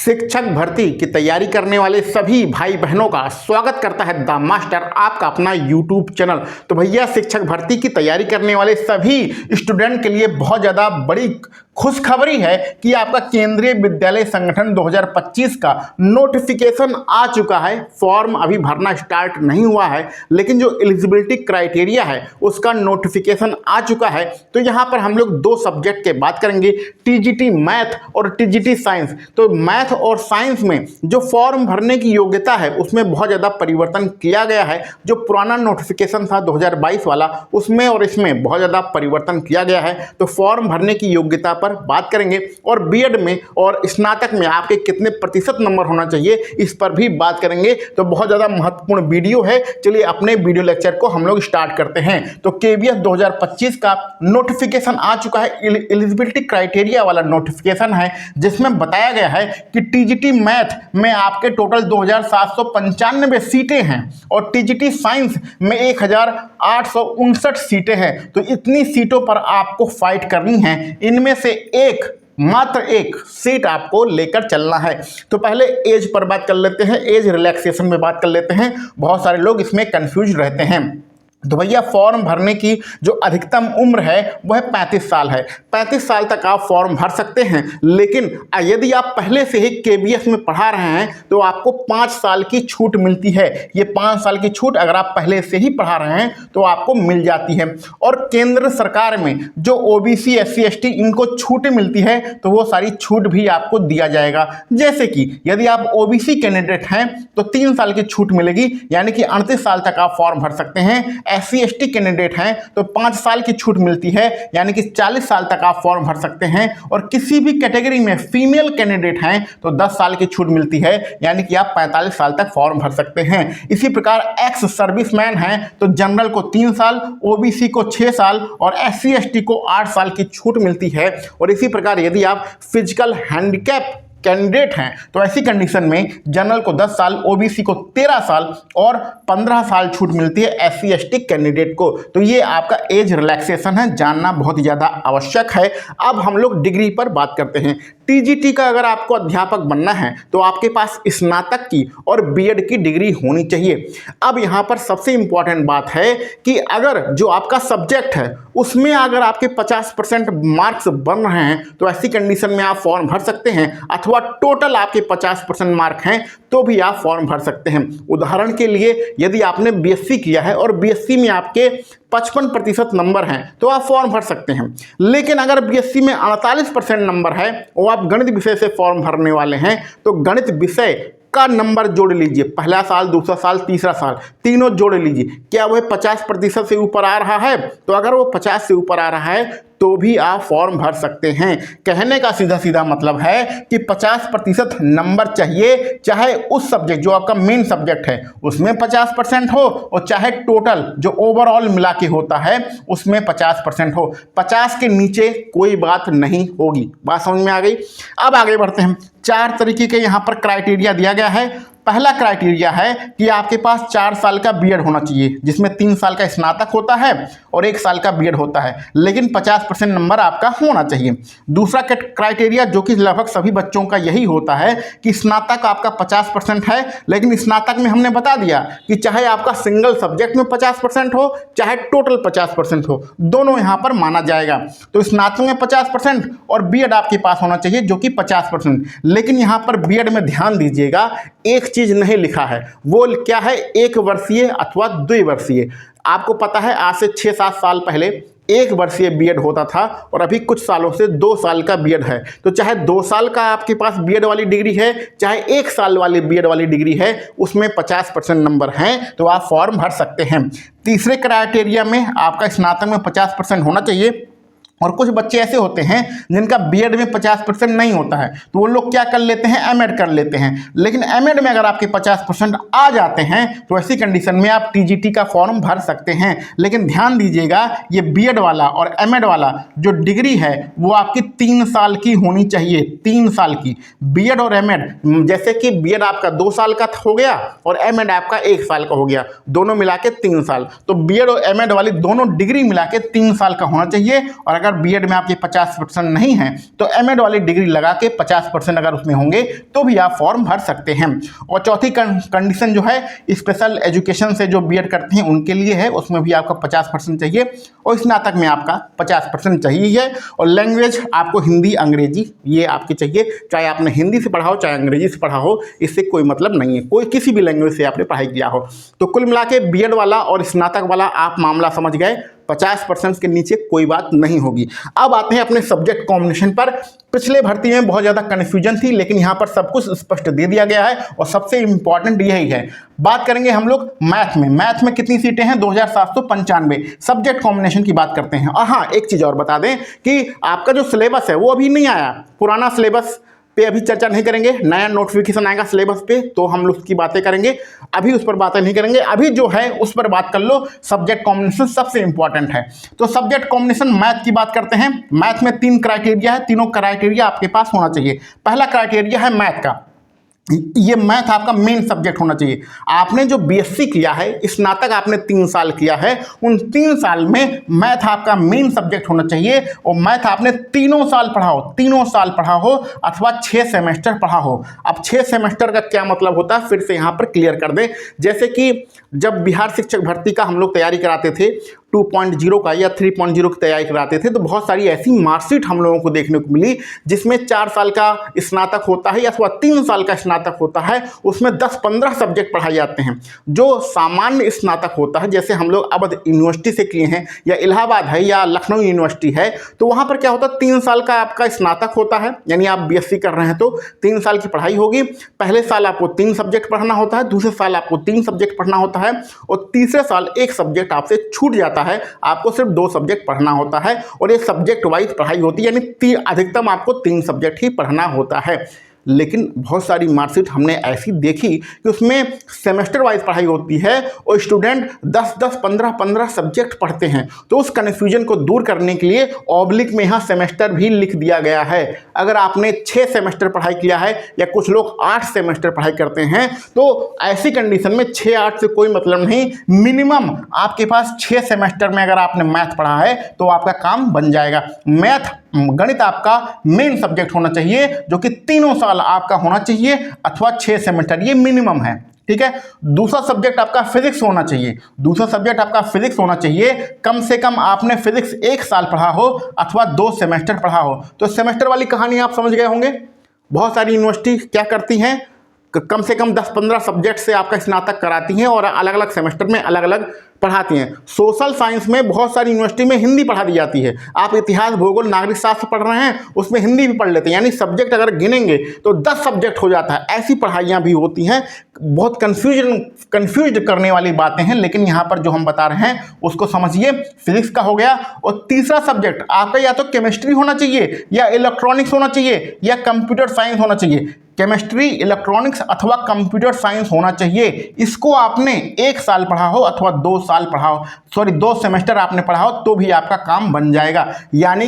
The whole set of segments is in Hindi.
शिक्षक भर्ती की तैयारी करने वाले सभी भाई बहनों का स्वागत करता है द मास्टर, आपका अपना यूट्यूब चैनल। तो भैया, शिक्षक भर्ती की तैयारी करने वाले सभी स्टूडेंट के लिए बहुत ज़्यादा बड़ी खुशखबरी है कि आपका केंद्रीय विद्यालय संगठन 2025 का नोटिफिकेशन आ चुका है। फॉर्म अभी भरना स्टार्ट नहीं हुआ है, लेकिन जो एलिजिबिलिटी क्राइटेरिया है उसका नोटिफिकेशन आ चुका है। तो यहाँ पर हम लोग दो सब्जेक्ट के बात करेंगे, टीजीटी मैथ और टीजीटी साइंस। तो मैथ और साइंस में जो फॉर्म भरने की योग्यता है उसमें बहुत ज़्यादा परिवर्तन किया गया है। जो पुराना नोटिफिकेशन था 2022 वाला, उसमें और इसमें बहुत ज़्यादा परिवर्तन किया गया है। तो फॉर्म भरने की योग्यता पर बात करेंगे और बीएड में और स्नातक में आपके कितने प्रतिशत नंबर होना चाहिए इस पर भी बात करेंगे। तो बहुत ज़्यादा महत्वपूर्ण वीडियो है। चलिए अपने वीडियो लेक्चर को हम लोग स्टार्ट करते हैं। तो केवीएस 2025 का नोटिफिकेशन आ चुका है, एलिजिबिलिटी क्राइटेरिया वाला नोटिफिकेशन है, जिसमें बताया गया है कि टीजीटी मैथ में आपके टोटल 2795 सीटें हैं और टीजीटी साइंस में 1859 सीटें हैं। तो इतनी सीटों पर आपको फाइट करनी है। इनमें से मात्र एक सीट आपको लेकर चलना है। तो पहले एज पर बात कर लेते हैं, एज रिलैक्सेशन में बात कर लेते हैं। बहुत सारे लोग इसमें कंफ्यूज रहते हैं। तो भैया, फॉर्म भरने की जो अधिकतम उम्र है वह 35 साल है। 35 साल तक आप फॉर्म भर सकते हैं, लेकिन यदि आप पहले से ही केवीएस में पढ़ा रहे हैं तो आपको 5 साल की छूट मिलती है। ये 5 साल की छूट अगर आप पहले से ही पढ़ा रहे हैं तो आपको मिल जाती है। और केंद्र सरकार में जो ओबीसी, एससी, एसटी इनको छूटें मिलती है तो वो सारी छूट भी आपको दिया जाएगा। जैसे कि यदि आप ओबीसी कैंडिडेट हैं तो 3 साल की छूट मिलेगी, यानी कि 38 साल तक आप फॉर्म भर सकते हैं। एससी एसटी कैंडिडेट हैं तो 5 साल की छूट मिलती है, यानी कि 40 साल तक आप फॉर्म भर सकते हैं। और किसी भी कैटेगरी में फीमेल कैंडिडेट हैं तो 10 साल की छूट मिलती है, यानी कि आप 45 साल तक फॉर्म भर सकते हैं। इसी प्रकार एक्स सर्विसमैन हैं तो जनरल को 3 साल, ओबीसी को 6 साल और एससी एसटी को 8 साल की छूट मिलती है। और इसी प्रकार यदि आप फिजिकल हैंडीकैप कैंडिडेट हैं तो ऐसी कंडीशन में जनरल को 10 साल, ओबीसी को 13 साल और 15 साल छूट मिलती है एससी एसटी कैंडिडेट को। तो ये आपका एज रिलैक्सेशन है, जानना बहुत ही ज़्यादा आवश्यक है। अब हम लोग डिग्री पर बात करते हैं। टीजीटी का अगर आपको अध्यापक बनना है तो आपके पास स्नातक की और बीएड की डिग्री होनी चाहिए। अब यहाँ पर सबसे इंपॉर्टेंट बात है कि अगर जो आपका सब्जेक्ट है उसमें अगर आपके 50% मार्क्स बन रहे हैं तो ऐसी कंडीशन में आप फॉर्म भर सकते हैं, अथवा टोटल आपके 50% मार्क हैं तो भी आप फॉर्म भर सकते हैं। उदाहरण के लिए यदि आपने बीएससी किया है और बीएससी में आपके 55% नंबर हैं तो आप फॉर्म भर सकते हैं। लेकिन अगर बीएससी में 48% नंबर है और आप गणित विषय से फॉर्म भरने वाले हैं तो गणित विषय का नंबर जोड़ लीजिए, पहला साल, दूसरा साल, तीसरा साल, तीनों जोड़ लीजिए। क्या वह 50% से ऊपर आ रहा है? तो अगर वो 50 से ऊपर आ रहा है तो भी आप फॉर्म भर सकते हैं। कहने का सीधा सीधा मतलब है कि 50% नंबर चाहिए, चाहे उस सब्जेक्ट जो आपका मेन सब्जेक्ट है उसमें 50% हो और चाहे टोटल जो ओवरऑल मिला के होता है उसमें 50% हो। 50 के नीचे कोई बात नहीं होगी। बात समझ में आ गई? अब आगे बढ़ते हैं। 4 तरीके के यहाँ पर क्राइटेरिया दिया गया है। पहला क्राइटेरिया है कि आपके पास 4 साल का बीएड होना चाहिए, जिसमें 3 साल का स्नातक होता है और 1 साल का बीएड होता है, लेकिन 50% नंबर आपका होना चाहिए। दूसरा क्राइटेरिया, जो कि लगभग सभी बच्चों का यही होता है, कि स्नातक आपका 50% है, लेकिन स्नातक में हमने बता दिया कि चाहे आपका सिंगल सब्जेक्ट में 50% हो चाहे टोटल 50% हो, दोनों यहाँ पर माना जाएगा। तो स्नातक में 50% और बीएड आपके पास होना चाहिए जो कि 50%। लेकिन यहाँ पर बीएड में ध्यान दीजिएगा, एक चीज नहीं लिखा है। वो क्या है? 1 वर्षीय अथवा 2 वर्षीय। आपको पता है आज से 6-7 साल पहले 1 वर्षीय बीएड होता था और अभी कुछ सालों से 2 साल का बीएड है। तो चाहे 2 साल का आपके पास बीएड वाली डिग्री है, चाहे 1 साल वाली बीएड वाली डिग्री है, उसमें 50% नंबर हैं तो आप फॉर्म भर सकते हैं। तीसरे क्राइटेरिया में आपका स्नातक में 50% होना चाहिए। और कुछ बच्चे ऐसे होते हैं जिनका बीएड में 50% नहीं होता है तो वो लोग क्या कर लेते हैं? एमएड कर लेते हैं। लेकिन एमएड में अगर आपके 50% आ जाते हैं तो ऐसी कंडीशन में आप टीजीटी का फॉर्म भर सकते हैं। लेकिन ध्यान दीजिएगा, ये बीएड वाला और एमएड वाला जो डिग्री है वो आपकी 3 साल की होनी चाहिए। 3 साल की बीएड और एमएड, जैसे कि बीएड आपका 2 साल का हो गया और एमएड आपका 1 साल का हो गया, दोनों मिला के 3 साल। तो बीएड और एमएड वाली दोनों डिग्री मिला के 3 साल का होना चाहिए। और अगर अगर बीएड में आपके 50% नहीं है तो एमएड वाली डिग्री लगा के 50% अगर उसमें होंगे तो भी आप फॉर्म भर सकते हैं। और चौथी कंडीशन जो है स्पेशल एजुकेशन से जो बीएड करते हैं उनके लिए है, उसमें भी आपका 50% चाहिए और स्नातक में आपका 50% चाहिए है। और लैंग्वेज आपको हिंदी अंग्रेजी ये आपकी चाहिए, चाहे आपने हिंदी से पढ़ा हो चाहे अंग्रेजी से पढ़ा हो, इससे कोई मतलब नहीं है, कोई किसी भी लैंग्वेज से आपने पढ़ाई किया हो। तो कुल मिला के बीएड वाला और स्नातक वाला आप मामला समझ गए, 50% के नीचे कोई बात नहीं होगी। अब आते हैं अपने सब्जेक्ट कॉम्बिनेशन पर। पिछले भर्ती में बहुत ज़्यादा कन्फ्यूजन थी, लेकिन यहाँ पर सब कुछ स्पष्ट दे दिया गया है और सबसे इंपॉर्टेंट यही है। बात करेंगे हम लोग मैथ में। मैथ में कितनी सीटें हैं? 2795। सब्जेक्ट कॉम्बिनेशन की बात करते हैं। और हाँ, एक चीज़ और बता दें कि आपका जो सिलेबस है वो अभी नहीं आया, पुराना सिलेबस पे अभी चर्चा नहीं करेंगे। नया नोटिफिकेशन आएगा सिलेबस पे तो हम लोग उसकी बातें करेंगे, अभी उस पर बातें नहीं करेंगे। अभी जो है उस पर बात कर लो, सब्जेक्ट कॉम्बिनेशन सबसे इंपॉर्टेंट है। तो सब्जेक्ट कॉम्बिनेशन मैथ की बात करते हैं। मैथ में 3 क्राइटेरिया है, तीनों क्राइटेरिया आपके पास होना चाहिए। पहला क्राइटेरिया है मैथ का, ये मैथ आपका मेन सब्जेक्ट होना चाहिए। आपने जो बीएससी किया है, स्नातक आपने 3 साल किया है, उन 3 साल में मैथ आपका मेन सब्जेक्ट होना चाहिए। और मैथ आपने तीनों साल पढ़ा हो अथवा 6 सेमेस्टर पढ़ा हो। अब 6 सेमेस्टर का क्या मतलब होता है, फिर से यहाँ पर क्लियर कर दें। जैसे कि जब बिहार शिक्षक भर्ती का हम लोग तैयारी कराते थे, 2.0 का या 3.0 की तैयारी कराते थे, तो बहुत सारी ऐसी मार्कशीट हम लोगों को देखने को मिली जिसमें 4 साल का स्नातक होता है अथवा 3 साल का स्नातक होता है, उसमें 10-15 सब्जेक्ट पढ़ाए जाते हैं। जो सामान्य स्नातक होता है, जैसे हम लोग अवध यूनिवर्सिटी से किए हैं या इलाहाबाद है या लखनऊ यूनिवर्सिटी है, तो वहाँ पर क्या होता है, 3 साल का आपका स्नातक होता है, यानी आप बीएससी कर रहे हैं तो 3 साल की पढ़ाई होगी। पहले साल आपको 3 सब्जेक्ट पढ़ना होता है, दूसरे साल आपको 3 सब्जेक्ट पढ़ना होता है और तीसरे साल 1 सब्जेक्ट आपसे छूट जाता है, आपको सिर्फ 2 सब्जेक्ट पढ़ना होता है। और ये सब्जेक्ट वाइज पढ़ाई होती है, यानी अधिकतम आपको 3 सब्जेक्ट ही पढ़ना होता है। लेकिन बहुत सारी मार्कशीट हमने ऐसी देखी कि उसमें सेमेस्टर वाइज पढ़ाई होती है और स्टूडेंट 10-10, 15-15 सब्जेक्ट पढ़ते हैं। तो उस कन्फ्यूजन को दूर करने के लिए ऑब्लिक में यहाँ सेमेस्टर भी लिख दिया गया है। अगर आपने 6 सेमेस्टर पढ़ाई किया है या कुछ लोग 8 सेमेस्टर पढ़ाई करते हैं, तो ऐसी कंडीशन में 6-8 से कोई मतलब नहीं, मिनिमम आपके पास 6 सेमेस्टर में अगर आपने मैथ पढ़ा है तो आपका काम बन जाएगा। मैथ गणित आपका मेन सब्जेक्ट होना चाहिए, जो कि 3 साल आपका होना चाहिए अथवा 6 सेमेस्टर, ये मिनिमम है। ठीक है। दूसरा सब्जेक्ट आपका फिजिक्स होना चाहिए। कम से कम आपने फिजिक्स 1 साल पढ़ा हो अथवा 2 सेमेस्टर पढ़ा हो। तो सेमेस्टर वाली कहानी आप समझ गए होंगे। बहुत सारी यूनिवर्सिटी क्या करती हैं, कम से कम 10-15 सब्जेक्ट से आपका स्नातक कराती हैं और अलग अलग सेमेस्टर में अलग अलग पढ़ाती हैं। सोशल साइंस में बहुत सारी यूनिवर्सिटी में हिंदी पढ़ा दी जाती है। आप इतिहास, भूगोल, नागरिक शास्त्र पढ़ रहे हैं, उसमें हिंदी भी पढ़ लेते हैं, यानी सब्जेक्ट अगर गिनेंगे तो 10 सब्जेक्ट हो जाता है। ऐसी पढ़ाइयाँ भी होती हैं। बहुत कन्फ्यूज करने वाली बातें हैं, लेकिन यहाँ पर जो हम बता रहे हैं उसको समझिए। फिजिक्स का हो गया। और तीसरा सब्जेक्ट आपका या तो केमिस्ट्री होना चाहिए या इलेक्ट्रॉनिक्स होना चाहिए या कंप्यूटर साइंस होना चाहिए। केमिस्ट्री, इलेक्ट्रॉनिक्स अथवा कंप्यूटर साइंस होना चाहिए। इसको आपने 1 साल पढ़ा हो अथवा 2 साल पढ़ा हो, 2 सेमेस्टर आपने पढ़ा हो, तो भी आपका काम बन जाएगा। यानी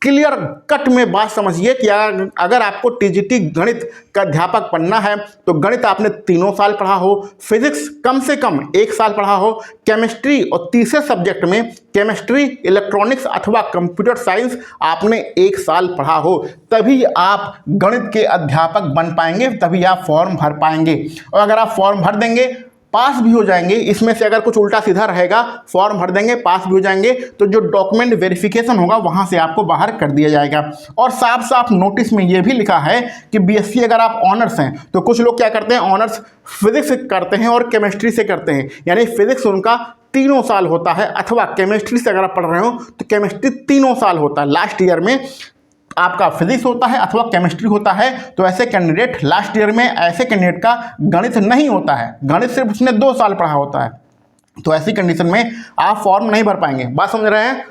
क्लियर कट में बात समझिए कि अगर आपको टीजीटी गणित का अध्यापक बनना है तो गणित आपने 3 साल पढ़ा हो, फिजिक्स कम से कम 1 साल पढ़ा हो, केमिस्ट्री और तीसरे सब्जेक्ट में केमिस्ट्री, इलेक्ट्रॉनिक्स अथवा कंप्यूटर साइंस आपने 1 साल पढ़ा हो, तभी आप गणित के अध्यापक बन पाएंगे, तभी आप फॉर्म भर पाएंगे। और अगर आप फॉर्म भर देंगे, पास भी हो जाएंगे, इसमें से अगर कुछ उल्टा सीधा रहेगा, फॉर्म भर देंगे, पास भी हो जाएंगे, तो जो डॉक्यूमेंट वेरिफिकेशन होगा वहां से आपको बाहर कर दिया जाएगा। और साफ साफ नोटिस में यह भी लिखा है कि बीएससी अगर आप ऑनर्स हैं, तो कुछ लोग क्या करते हैं, ऑनर्स फिजिक्स से करते हैं और केमिस्ट्री से करते हैं, यानी फिजिक्स उनका 3 साल होता है, अथवा केमिस्ट्री से अगर आप पढ़ रहे हो तो केमिस्ट्री 3 साल होता है। लास्ट ईयर में आपका फिजिक्स होता है अथवा केमिस्ट्री होता है। तो ऐसे कैंडिडेट लास्ट ईयर में, ऐसे कैंडिडेट का गणित नहीं होता है, गणित सिर्फ उसने 2 साल पढ़ा होता है। तो ऐसी कंडीशन में आप फॉर्म नहीं भर पाएंगे। बात समझ रहे हैं।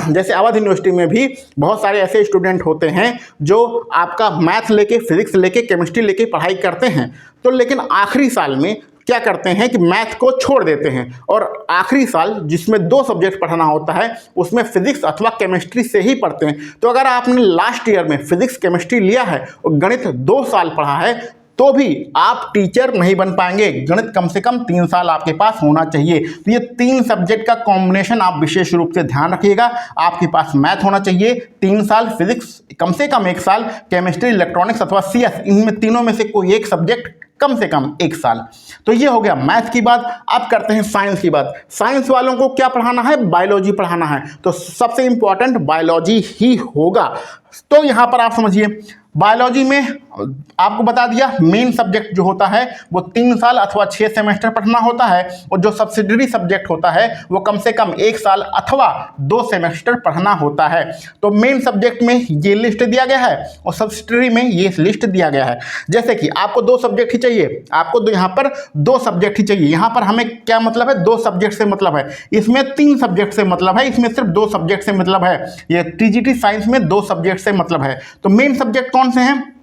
जैसे अवध यूनिवर्सिटी में भी बहुत सारे ऐसे स्टूडेंट होते हैं जो आपका मैथ लेके, फिजिक्स लेके, केमिस्ट्री लेके पढ़ाई करते हैं, तो लेकिन आखिरी साल में क्या करते हैं कि मैथ को छोड़ देते हैं और आखिरी साल जिसमें 2 सब्जेक्ट पढ़ना होता है उसमें फिजिक्स अथवा केमिस्ट्री से ही पढ़ते हैं। तो अगर आपने लास्ट ईयर में फिजिक्स केमिस्ट्री लिया है और गणित 2 साल पढ़ा है, तो भी आप टीचर नहीं बन पाएंगे। गणित कम से कम 3 साल आपके पास होना चाहिए। तो ये 3 सब्जेक्ट का कॉम्बिनेशन आप विशेष रूप से ध्यान रखिएगा। आपके पास मैथ होना चाहिए 3 साल, फिजिक्स कम से कम 1 साल, केमिस्ट्री, इलेक्ट्रॉनिक्स अथवा CS, इनमें तीनों में से कोई एक सब्जेक्ट कम से कम 1 साल। तो ये हो गया मैथ की बात। अब करते हैं साइंस की बात। साइंस वालों को क्या पढ़ाना है? बायोलॉजी पढ़ाना है। तो सबसे इंपॉर्टेंट बायोलॉजी ही होगा। तो यहां पर आप समझिए, बायोलॉजी में आपको बता दिया मेन सब्जेक्ट जो होता है वो 3 साल अथवा 6 सेमेस्टर पढ़ना होता है, और जो सब्सिडरी सब्जेक्ट होता है वो कम से कम 1 साल अथवा 2 सेमेस्टर पढ़ना होता है। तो मेन सब्जेक्ट में ये लिस्ट दिया गया है और सब्सिडरी में ये लिस्ट दिया गया है। जैसे कि आपको 2 सब्जेक्ट ही चाहिए, आपको यहाँ पर 2 सब्जेक्ट ही चाहिए। यहाँ पर हमें क्या मतलब है? 2 सब्जेक्ट से मतलब है। इसमें 3 सब्जेक्ट से मतलब है, इसमें सिर्फ 2 सब्जेक्ट से मतलब है। ये TGT साइंस में 2 सब्जेक्ट से मतलब है। तो मेन सब्जेक्ट कौन से हैं?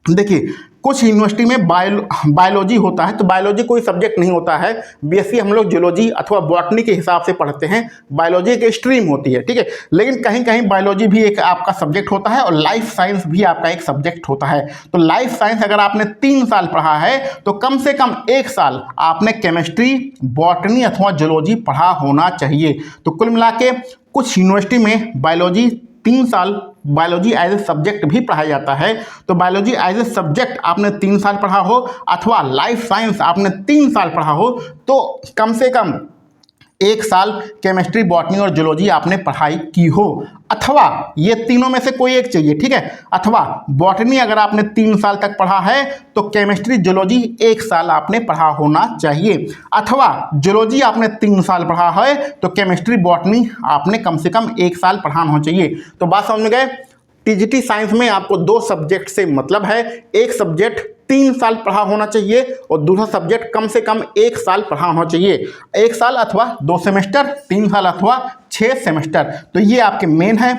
देखिए, कुछ यूनिवर्सिटी में बायोलॉजी होता है, तो बायोलॉजी कोई सब्जेक्ट नहीं होता है। BSc हम लोग जियोलॉजी अथवा बॉटनी के हिसाब से पढ़ते हैं। बायोलॉजी एक स्ट्रीम होती है, ठीक है। लेकिन कहीं कहीं बायोलॉजी भी एक आपका सब्जेक्ट होता है और लाइफ साइंस भी आपका एक सब्जेक्ट होता है। तो लाइफ साइंस अगर आपने 3 साल पढ़ा है तो कम से कम 1 साल आपने केमिस्ट्री, बॉटनी अथवा जियोलॉजी पढ़ा होना चाहिए। तो कुल मिला के कुछ यूनिवर्सिटी में बायोलॉजी 3 साल बायोलॉजी एज ए सब्जेक्ट भी पढ़ाया जाता है। तो बायोलॉजी एज ए सब्जेक्ट आपने 3 साल पढ़ा हो अथवा लाइफ साइंस आपने 3 साल पढ़ा हो तो कम से कम 1 साल केमिस्ट्री, बॉटनी और जियोलॉजी आपने पढ़ाई की हो, अथवा ये तीनों में से कोई एक चाहिए, ठीक है। अथवा बॉटनी अगर आपने 3 साल तक पढ़ा है तो केमिस्ट्री, जियोलॉजी 1 साल आपने पढ़ा होना चाहिए, अथवा जियोलॉजी आपने 3 साल पढ़ा है तो केमिस्ट्री, बॉटनी आपने कम से कम 1 साल पढ़ाना होना चाहिए। तो बात समझ में गए? TGT साइंस में आपको 2 सब्जेक्ट से मतलब है। एक सब्जेक्ट 3 साल पढ़ा होना चाहिए और दूसरा सब्जेक्ट कम से कम 1 साल पढ़ा होना चाहिए। 1 साल अथवा 2 सेमेस्टर, 3 साल अथवा 6 सेमेस्टर। तो ये आपके मेन है।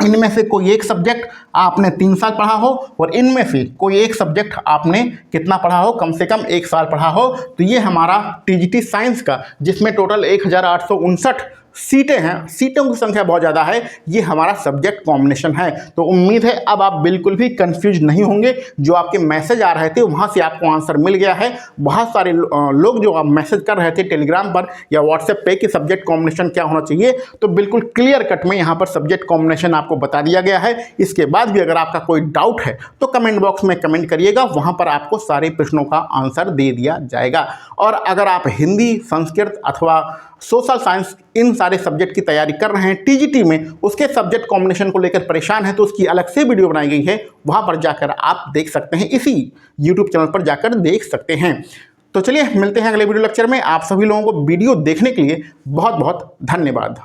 इनमें से कोई एक सब्जेक्ट आपने 3 साल पढ़ा हो और इनमें से कोई एक सब्जेक्ट आपने कितना पढ़ा हो? कम से कम 1 साल पढ़ा हो। तो ये हमारा TGT साइंस का, जिसमें टोटल 1859 सीटें हैं, सीटों की संख्या बहुत ज़्यादा है, ये हमारा सब्जेक्ट कॉम्बिनेशन है। तो उम्मीद है अब आप बिल्कुल भी कंफ्यूज नहीं होंगे। जो आपके मैसेज आ रहे थे वहाँ से आपको आंसर मिल गया है। बहुत सारे लोग जो आप मैसेज कर रहे थे टेलीग्राम पर या व्हाट्सएप पे कि सब्जेक्ट कॉम्बिनेशन क्या होना चाहिए, तो बिल्कुल क्लियर कट में यहाँ पर सब्जेक्ट कॉम्बिनेशन आपको बता दिया गया है। इसके बाद भी अगर आपका कोई डाउट है तो कमेंट बॉक्स में कमेंट करिएगा, वहाँ पर आपको सारे प्रश्नों का आंसर दे दिया जाएगा। और अगर आप हिंदी, संस्कृत अथवा सोशल साइंस इन सारे सब्जेक्ट की तैयारी कर रहे हैं TGT में, उसके सब्जेक्ट कॉम्बिनेशन को लेकर परेशान है तो उसकी अलग से वीडियो बनाई गई है, वहां पर जाकर आप देख सकते हैं, इसी YouTube चैनल पर जाकर देख सकते हैं। तो चलिए मिलते हैं अगले वीडियो लेक्चर में। आप सभी लोगों को वीडियो देखने के लिए बहुत बहुत धन्यवाद।